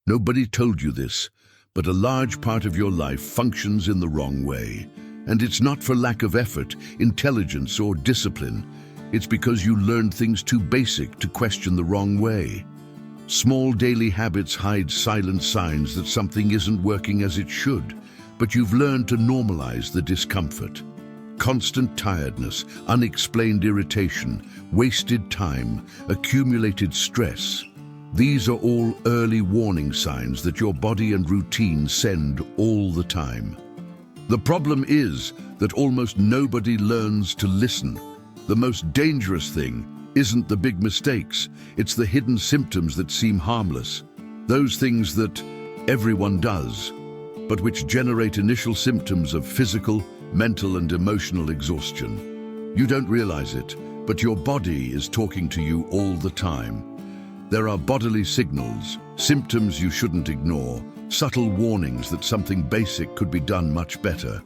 Nobody told you this, but a large part of your life functions in the wrong way. And it's not for lack of effort, intelligence, or discipline. It's because you learned things too basic to question the wrong way. Small daily habits hide silent signs that something isn't working as it should, but you've learned to normalize the discomfort. Constant tiredness, unexplained irritation, wasted time, accumulated stress. These are all early warning signs that your body and routine send all the time. The problem is that almost nobody learns to listen. The most dangerous thing isn't the big mistakes, it's the hidden symptoms that seem harmless. Those things that everyone does, but which generate initial symptoms of physical, mental, and emotional exhaustion. You don't realize it, but your body is talking to you all the time. There are bodily signals, symptoms you shouldn't ignore, subtle warnings that something basic could be done much better.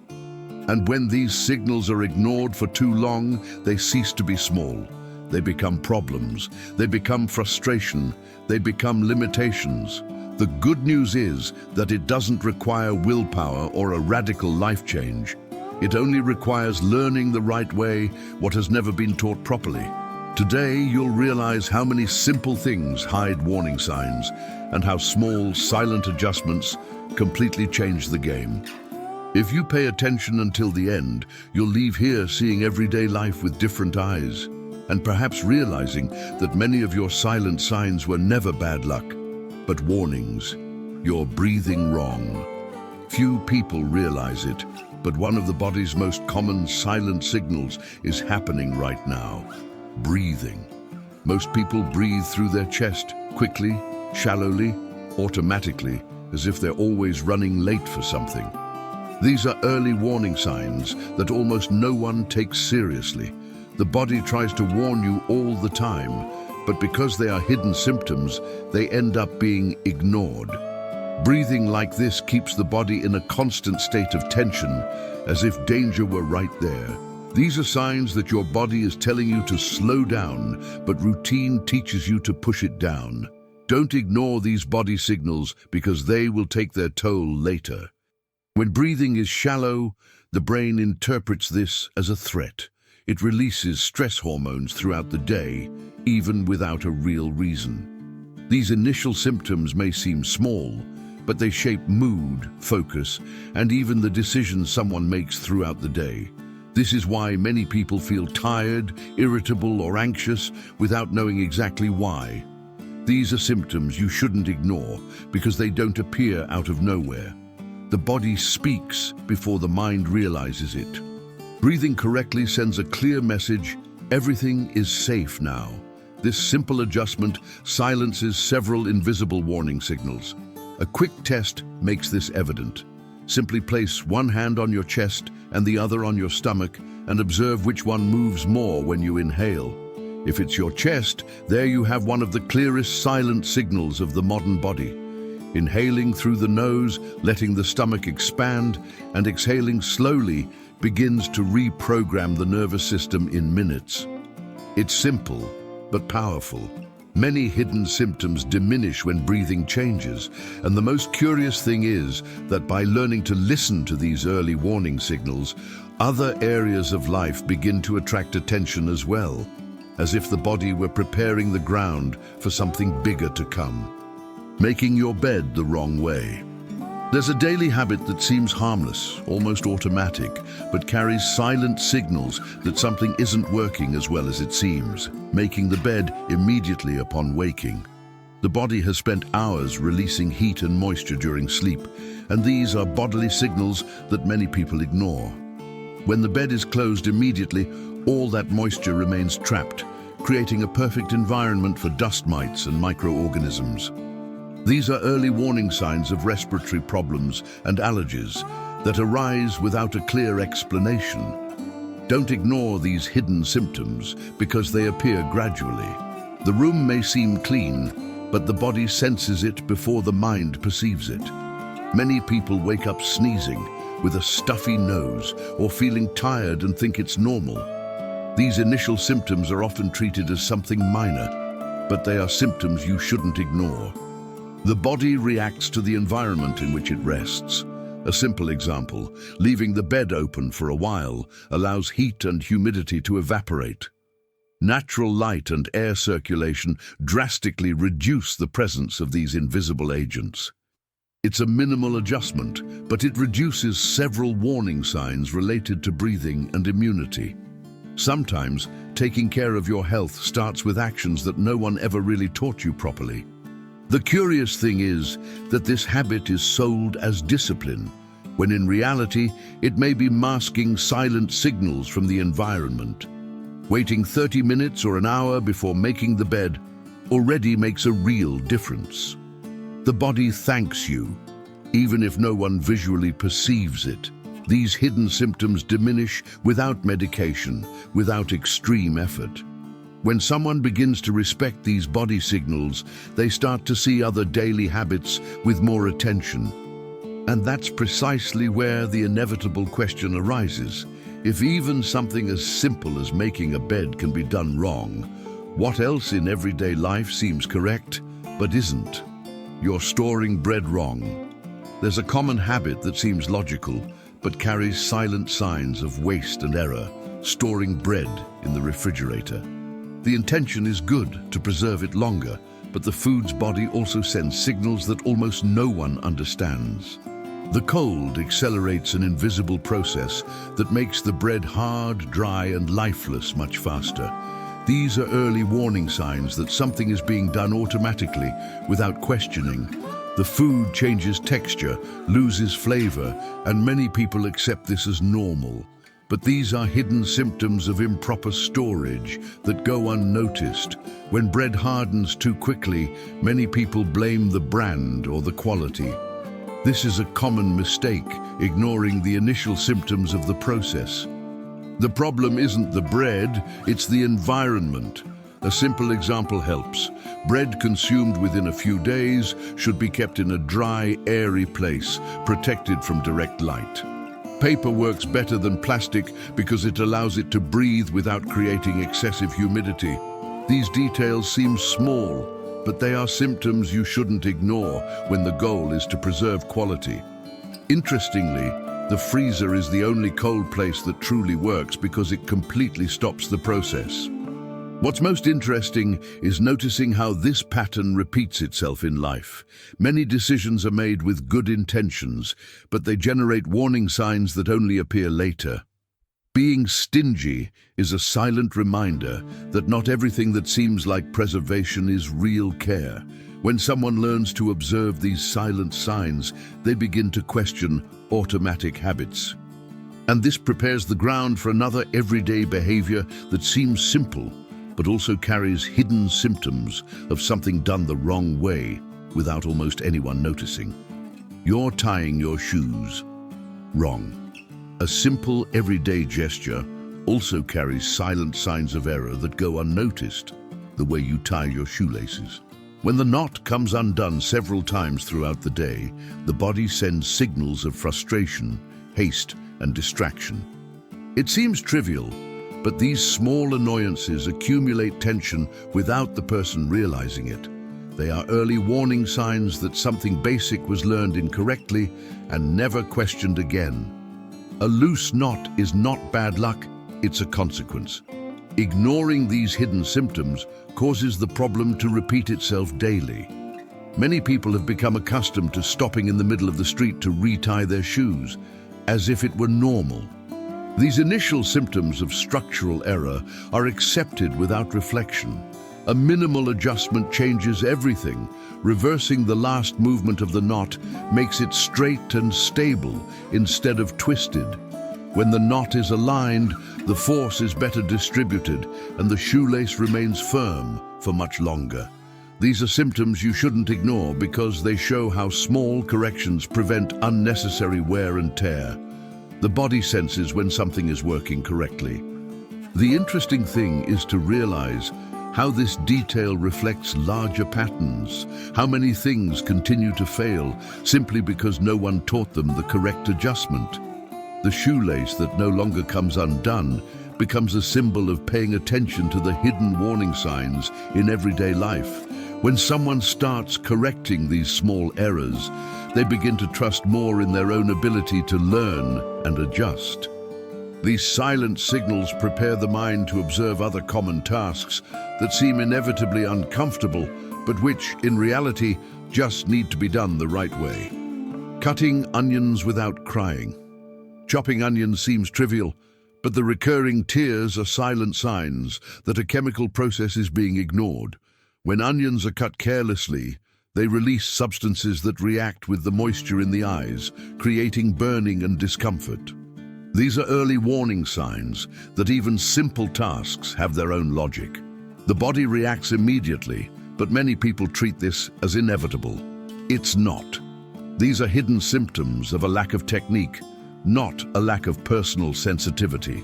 And when these signals are ignored for too long, they cease to be small. They become problems, they become frustration, they become limitations. The good news is that it doesn't require willpower or a radical life change. It only requires learning the right way what has never been taught properly. Today, you'll realize how many simple things hide warning signs and how small, silent adjustments completely change the game. If you pay attention until the end, you'll leave here seeing everyday life with different eyes, and perhaps realizing that many of your silent signs were never bad luck, but warnings. You're breathing wrong. Few people realize it, but one of the body's most common silent signals is happening right now. Breathing. Most people breathe through their chest, quickly, shallowly, automatically, as if they're always running late for something. These are early warning signs that almost no one takes seriously. The body tries to warn you all the time, but because they are hidden symptoms, they end up being ignored. Breathing like this keeps the body in a constant state of tension, as if danger were right there. These are signs that your body is telling you to slow down, but routine teaches you to push it down. Don't ignore these body signals because they will take their toll later. When breathing is shallow, the brain interprets this as a threat. It releases stress hormones throughout the day, even without a real reason. These initial symptoms may seem small, but they shape mood, focus, and even the decisions someone makes throughout the day. This is why many people feel tired, irritable, or anxious without knowing exactly why. These are symptoms you shouldn't ignore because they don't appear out of nowhere. The body speaks before the mind realizes it. Breathing correctly sends a clear message: everything is safe now. This simple adjustment silences several invisible warning signals. A quick test makes this evident. Simply place one hand on your chest and the other on your stomach and observe which one moves more when you inhale. If it's your chest, there you have one of the clearest silent signals of the modern body. Inhaling through the nose, letting the stomach expand, and exhaling slowly begins to reprogram the nervous system in minutes. It's simple, but powerful. Many hidden symptoms diminish when breathing changes, and the most curious thing is that by learning to listen to these early warning signals, other areas of life begin to attract attention as well, as if the body were preparing the ground for something bigger to come. Making your bed the wrong way. There's a daily habit that seems harmless, almost automatic, but carries silent signals that something isn't working as well as it seems. Making the bed immediately upon waking. The body has spent hours releasing heat and moisture during sleep, and these are bodily signals that many people ignore. When the bed is closed immediately, all that moisture remains trapped, creating a perfect environment for dust mites and microorganisms. These are early warning signs of respiratory problems and allergies that arise without a clear explanation. Don't ignore these hidden symptoms because they appear gradually. The room may seem clean, but the body senses it before the mind perceives it. Many people wake up sneezing, with a stuffy nose, or feeling tired and think it's normal. These initial symptoms are often treated as something minor, but they are symptoms you shouldn't ignore. The body reacts to the environment in which it rests. A simple example, leaving the bed open for a while allows heat and humidity to evaporate. Natural light and air circulation drastically reduce the presence of these invisible agents. It's a minimal adjustment, but it reduces several warning signs related to breathing and immunity. Sometimes, taking care of your health starts with actions that no one ever really taught you properly. The curious thing is that this habit is sold as discipline, when in reality it may be masking silent signals from the environment. Waiting 30 minutes or an hour before making the bed already makes a real difference. The body thanks you, even if no one visually perceives it. These hidden symptoms diminish without medication, without extreme effort. When someone begins to respect these body signals, they start to see other daily habits with more attention. And that's precisely where the inevitable question arises. If even something as simple as making a bed can be done wrong, what else in everyday life seems correct, but isn't? You're storing bread wrong. There's a common habit that seems logical, but carries silent signs of waste and error, storing bread in the refrigerator. The intention is good, to preserve it longer, but the food's body also sends signals that almost no one understands. The cold accelerates an invisible process that makes the bread hard, dry, and lifeless much faster. These are early warning signs that something is being done automatically, without questioning. The food changes texture, loses flavor, and many people accept this as normal. But these are hidden symptoms of improper storage that go unnoticed. When bread hardens too quickly, many people blame the brand or the quality. This is a common mistake, ignoring the initial symptoms of the process. The problem isn't the bread, it's the environment. A simple example helps. Bread consumed within a few days should be kept in a dry, airy place, protected from direct light. Paper works better than plastic because it allows it to breathe without creating excessive humidity. These details seem small, but they are symptoms you shouldn't ignore when the goal is to preserve quality. Interestingly, the freezer is the only cold place that truly works because it completely stops the process. What's most interesting is noticing how this pattern repeats itself in life. Many decisions are made with good intentions, but they generate warning signs that only appear later. Being stingy is a silent reminder that not everything that seems like preservation is real care. When someone learns to observe these silent signs, they begin to question automatic habits. And this prepares the ground for another everyday behavior that seems simple, but also carries hidden symptoms of something done the wrong way without almost anyone noticing. You're tying your shoes wrong. A simple everyday gesture also carries silent signs of error that go unnoticed, the way you tie your shoelaces. When the knot comes undone several times throughout the day, the body sends signals of frustration, haste, and distraction. It seems trivial, but these small annoyances accumulate tension without the person realizing it. They are early warning signs that something basic was learned incorrectly and never questioned again. A loose knot is not bad luck, it's a consequence. Ignoring these hidden symptoms causes the problem to repeat itself daily. Many people have become accustomed to stopping in the middle of the street to retie their shoes, as if it were normal. These initial symptoms of structural error are accepted without reflection. A minimal adjustment changes everything. Reversing the last movement of the knot makes it straight and stable instead of twisted. When the knot is aligned, the force is better distributed and the shoelace remains firm for much longer. These are symptoms you shouldn't ignore because they show how small corrections prevent unnecessary wear and tear. The body senses when something is working correctly. The interesting thing is to realize how this detail reflects larger patterns, how many things continue to fail simply because no one taught them the correct adjustment. The shoelace that no longer comes undone becomes a symbol of paying attention to the hidden warning signs in everyday life. When someone starts correcting these small errors, they begin to trust more in their own ability to learn and adjust. These silent signals prepare the mind to observe other common tasks that seem inevitably uncomfortable, but which, in reality, just need to be done the right way. Cutting onions without crying. Chopping onions seems trivial, but the recurring tears are silent signs that a chemical process is being ignored. When onions are cut carelessly, they release substances that react with the moisture in the eyes, creating burning and discomfort. These are early warning signs that even simple tasks have their own logic. The body reacts immediately, but many people treat this as inevitable. It's not. These are hidden symptoms of a lack of technique, not a lack of personal sensitivity.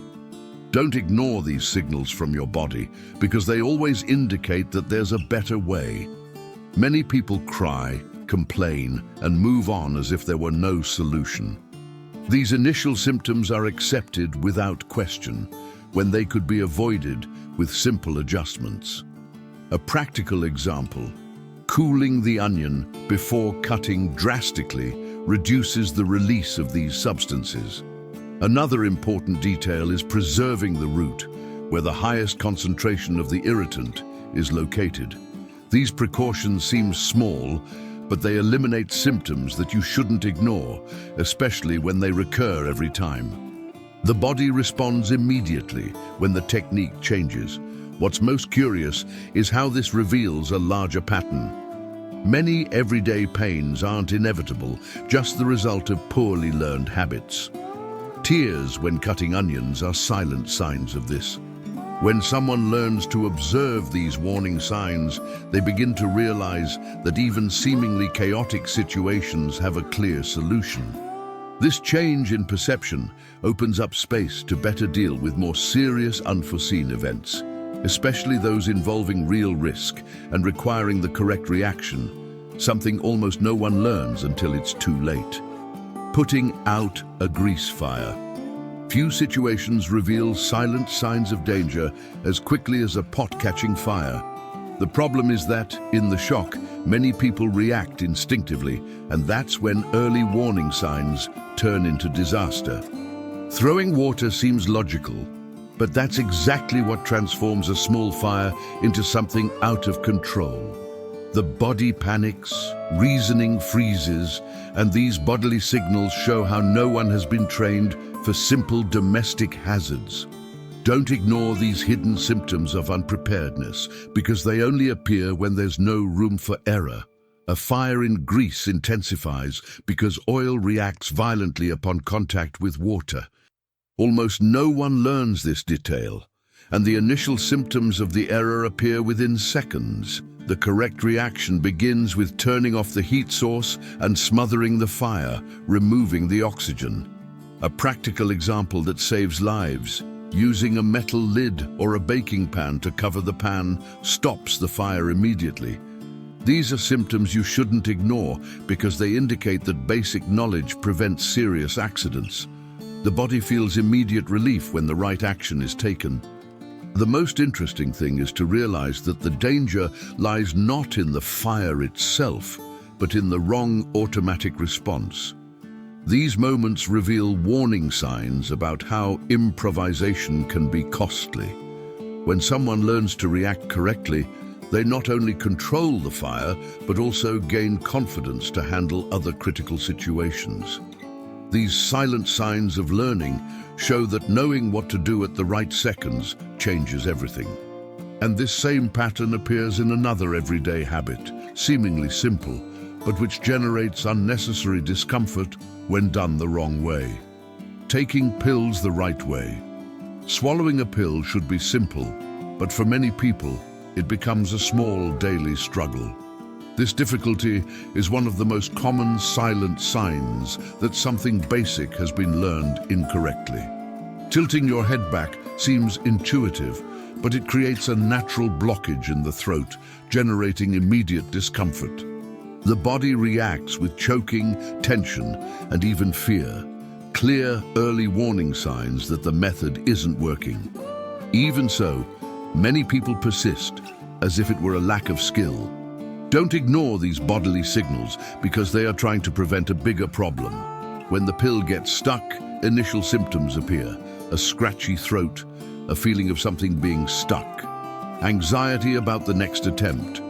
Don't ignore these signals from your body, because they always indicate that there's a better way. Many people cry, complain, and move on as if there were no solution. These initial symptoms are accepted without question, when they could be avoided with simple adjustments. A practical example: cooling the onion before cutting drastically reduces the release of these substances. Another important detail is preserving the root, where the highest concentration of the irritant is located. These precautions seem small, but they eliminate symptoms that you shouldn't ignore, especially when they recur every time. The body responds immediately when the technique changes. What's most curious is how this reveals a larger pattern. Many everyday pains aren't inevitable, just the result of poorly learned habits. Tears when cutting onions are silent signs of this. When someone learns to observe these warning signs, they begin to realize that even seemingly chaotic situations have a clear solution. This change in perception opens up space to better deal with more serious unforeseen events, especially those involving real risk and requiring the correct reaction, something almost no one learns until it's too late. Putting out a grease fire. Few situations reveal silent signs of danger as quickly as a pot catching fire. The problem is that, in the shock, many people react instinctively, and that's when early warning signs turn into disaster. Throwing water seems logical, but that's exactly what transforms a small fire into something out of control. The body panics, reasoning freezes, and these bodily signals show how no one has been trained for simple domestic hazards. Don't ignore these hidden symptoms of unpreparedness, because they only appear when there's no room for error. A fire in grease intensifies because oil reacts violently upon contact with water. Almost no one learns this detail, and the initial symptoms of the error appear within seconds. The correct reaction begins with turning off the heat source and smothering the fire, removing the oxygen. A practical example that saves lives: using a metal lid or a baking pan to cover the pan stops the fire immediately. These are symptoms you shouldn't ignore because they indicate that basic knowledge prevents serious accidents. The body feels immediate relief when the right action is taken. The most interesting thing is to realize that the danger lies not in the fire itself, but in the wrong automatic response. These moments reveal warning signs about how improvisation can be costly. When someone learns to react correctly, they not only control the fire, but also gain confidence to handle other critical situations. These silent signs of learning show that knowing what to do at the right seconds changes everything. And this same pattern appears in another everyday habit, seemingly simple, but which generates unnecessary discomfort when done the wrong way. Taking pills the right way. Swallowing a pill should be simple, but for many people, it becomes a small daily struggle. This difficulty is one of the most common silent signs that something basic has been learned incorrectly. Tilting your head back seems intuitive, but it creates a natural blockage in the throat, generating immediate discomfort. The body reacts with choking, tension, and even fear. Clear, early warning signs that the method isn't working. Even so, many people persist, as if it were a lack of skill. Don't ignore these bodily signals because they are trying to prevent a bigger problem. When the pill gets stuck, initial symptoms appear: a scratchy throat, a feeling of something being stuck, anxiety about the next attempt.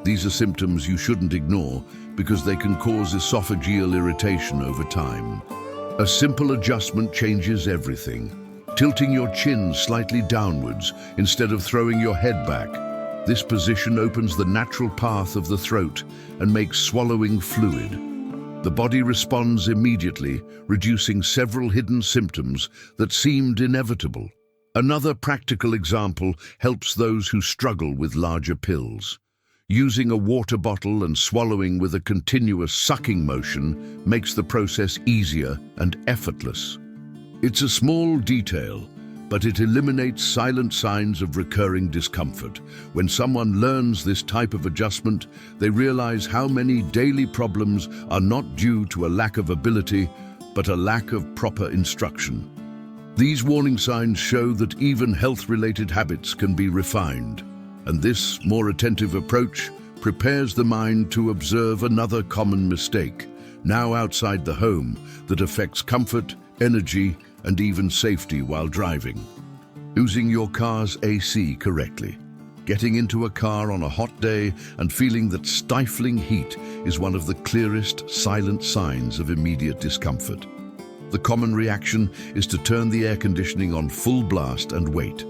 These are symptoms you shouldn't ignore because they can cause esophageal irritation over time. A simple adjustment changes everything. Tilting your chin slightly downwards instead of throwing your head back. This position opens the natural path of the throat and makes swallowing fluid. The body responds immediately, reducing several hidden symptoms that seemed inevitable. Another practical example helps those who struggle with larger pills. Using a water bottle and swallowing with a continuous sucking motion makes the process easier and effortless. It's a small detail, but it eliminates silent signs of recurring discomfort. When someone learns this type of adjustment, they realize how many daily problems are not due to a lack of ability, but a lack of proper instruction. These warning signs show that even health-related habits can be refined, and this more attentive approach prepares the mind to observe another common mistake, now outside the home, that affects comfort, energy, and even safety while driving. Using your car's AC correctly. Getting into a car on a hot day and feeling that stifling heat is one of the clearest silent signs of immediate discomfort. The common reaction is to turn the air conditioning on full blast and wait.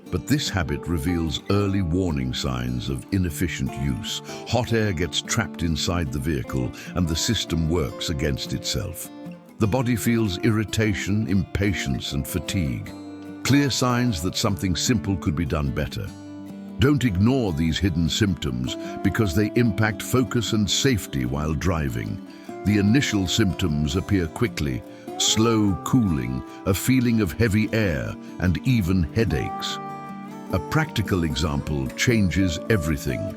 But this habit reveals early warning signs of inefficient use. Hot air gets trapped inside the vehicle and the system works against itself. The body feels irritation, impatience, and fatigue. Clear signs that something simple could be done better. Don't ignore these hidden symptoms because they impact focus and safety while driving. The initial symptoms appear quickly: slow cooling, a feeling of heavy air, and even headaches. A practical example changes everything.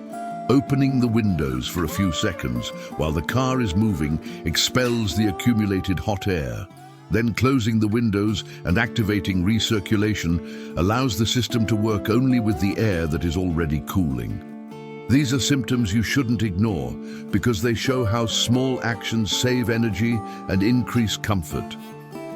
Opening the windows for a few seconds while the car is moving expels the accumulated hot air. Then closing the windows and activating recirculation allows the system to work only with the air that is already cooling. These are symptoms you shouldn't ignore because they show how small actions save energy and increase comfort.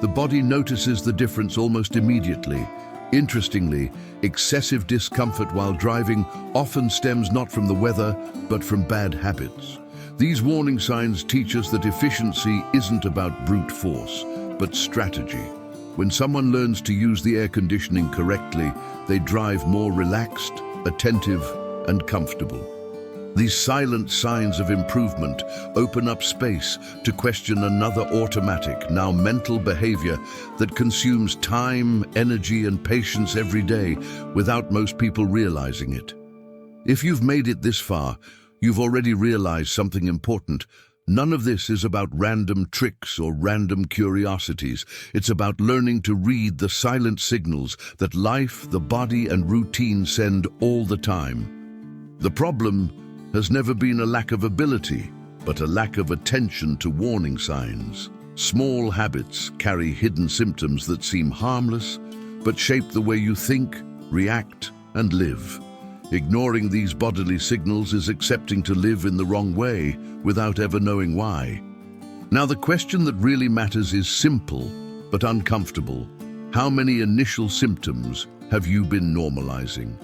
The body notices the difference almost immediately. Interestingly, excessive discomfort while driving often stems not from the weather, but from bad habits. These warning signs teach us that efficiency isn't about brute force, but strategy. When someone learns to use the air conditioning correctly, they drive more relaxed, attentive, and comfortable. These silent signs of improvement open up space to question another automatic, now mental behavior that consumes time, energy, and patience every day without most people realizing it. If you've made it this far, you've already realized something important. None of this is about random tricks or random curiosities. It's about learning to read the silent signals that life, the body, and routine send all the time. The problem has never been a lack of ability, but a lack of attention to warning signs. Small habits carry hidden symptoms that seem harmless, but shape the way you think, react, and live. Ignoring these bodily signals is accepting to live in the wrong way without ever knowing why. Now, the question that really matters is simple, but uncomfortable. How many initial symptoms have you been normalizing?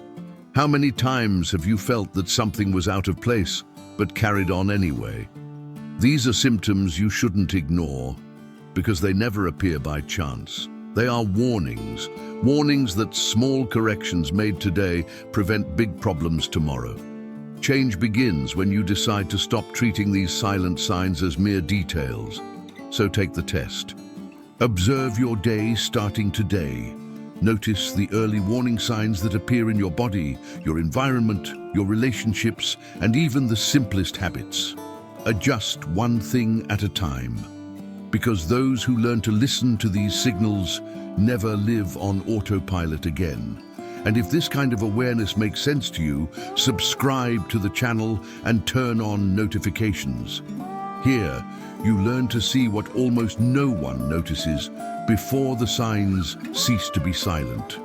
How many times have you felt that something was out of place, but carried on anyway? These are symptoms you shouldn't ignore, because they never appear by chance. They are warnings that small corrections made today prevent big problems tomorrow. Change begins when you decide to stop treating these silent signs as mere details. So take the test. Observe your day starting today. Notice the early warning signs that appear in your body, your environment, your relationships, and even the simplest habits. Adjust one thing at a time, because those who learn to listen to these signals never live on autopilot again. And if this kind of awareness makes sense to you, subscribe to the channel and turn on notifications. Here, you learn to see what almost no one notices before the signs cease to be silent.